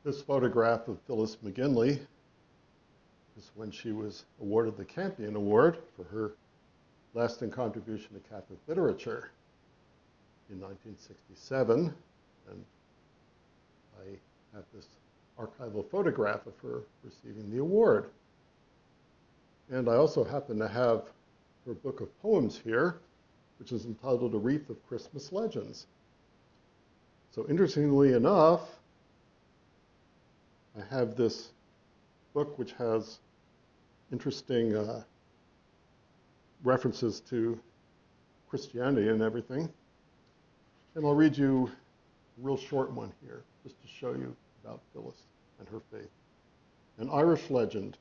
This photograph of Phyllis McGinley is when she was awarded the Campion Award for her lasting contribution to Catholic literature in 1967. And I have this archival photograph of her receiving the award. And I also happen to have her book of poems here, which is entitled A Wreath of Christmas Legends. So interestingly enough, I have this book which has interesting references to Christianity and everything. And I'll read you a real short one here, just to show you about Phyllis and her faith. An Irish legend.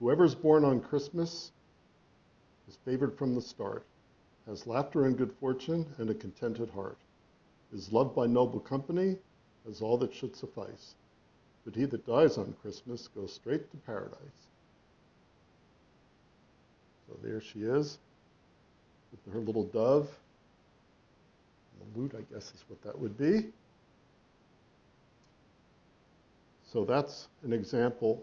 Whoever's born on Christmas is favored from the start, has laughter and good fortune and a contented heart, is loved by noble company, has all that should suffice. But he that dies on Christmas goes straight to paradise. So there she is, with her little dove. And the lute, I guess, is what that would be. So that's an example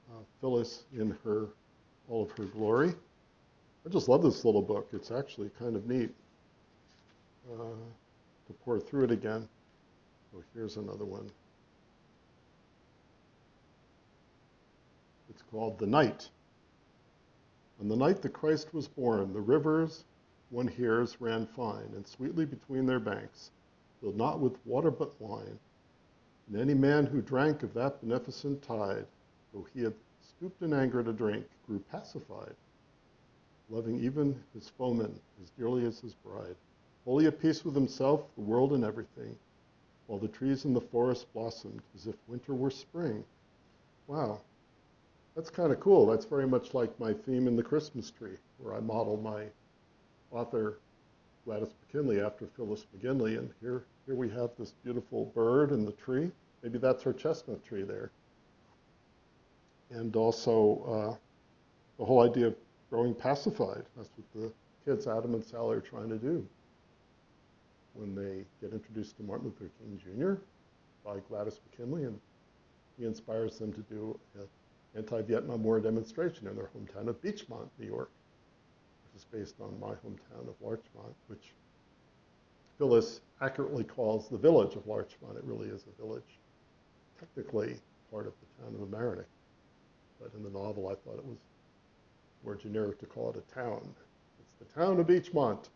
of Phyllis in all of her glory. I just love this little book. It's actually kind of neat to pour through it again. So here's another one. It's called The Night. On the night that Christ was born, the rivers, one hears, ran fine and sweetly between their banks, filled not with water but wine. And any man who drank of that beneficent tide, though he had stooped in anger to drink, grew pacified, loving even his foeman as dearly as his bride, wholly at peace with himself, the world, and everything, while the trees in the forest blossomed as if winter were spring. Wow, that's kind of cool. That's very much like my theme in the Christmas tree, where I modeled my author, Gladys McKinley, after Phyllis McGinley. And here we have this beautiful bird in the tree. Maybe that's her chestnut tree there. And also the whole idea of growing pacified. That's what the kids, Adam and Sally, are trying to do when they get introduced to Martin Luther King Jr. by Gladys McKinley, and he inspires them to do an anti-Vietnam War demonstration in their hometown of Beachmont, New York, which is based on my hometown of Larchmont, which Phyllis accurately calls the village of Larchmont. It really is a village, technically part of the town of Mamaroneck. But in the novel, I thought it was more generic to call it a town. It's the town of Beachmont,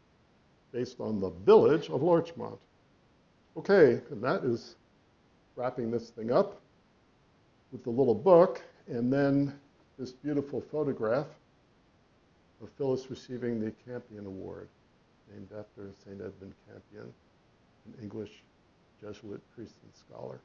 based on the village of Larchmont. Okay, and that is wrapping this thing up with the little book, and then this beautiful photograph of Phyllis receiving the Campion Award, named after St. Edmund Campion, an English Jesuit priest and scholar.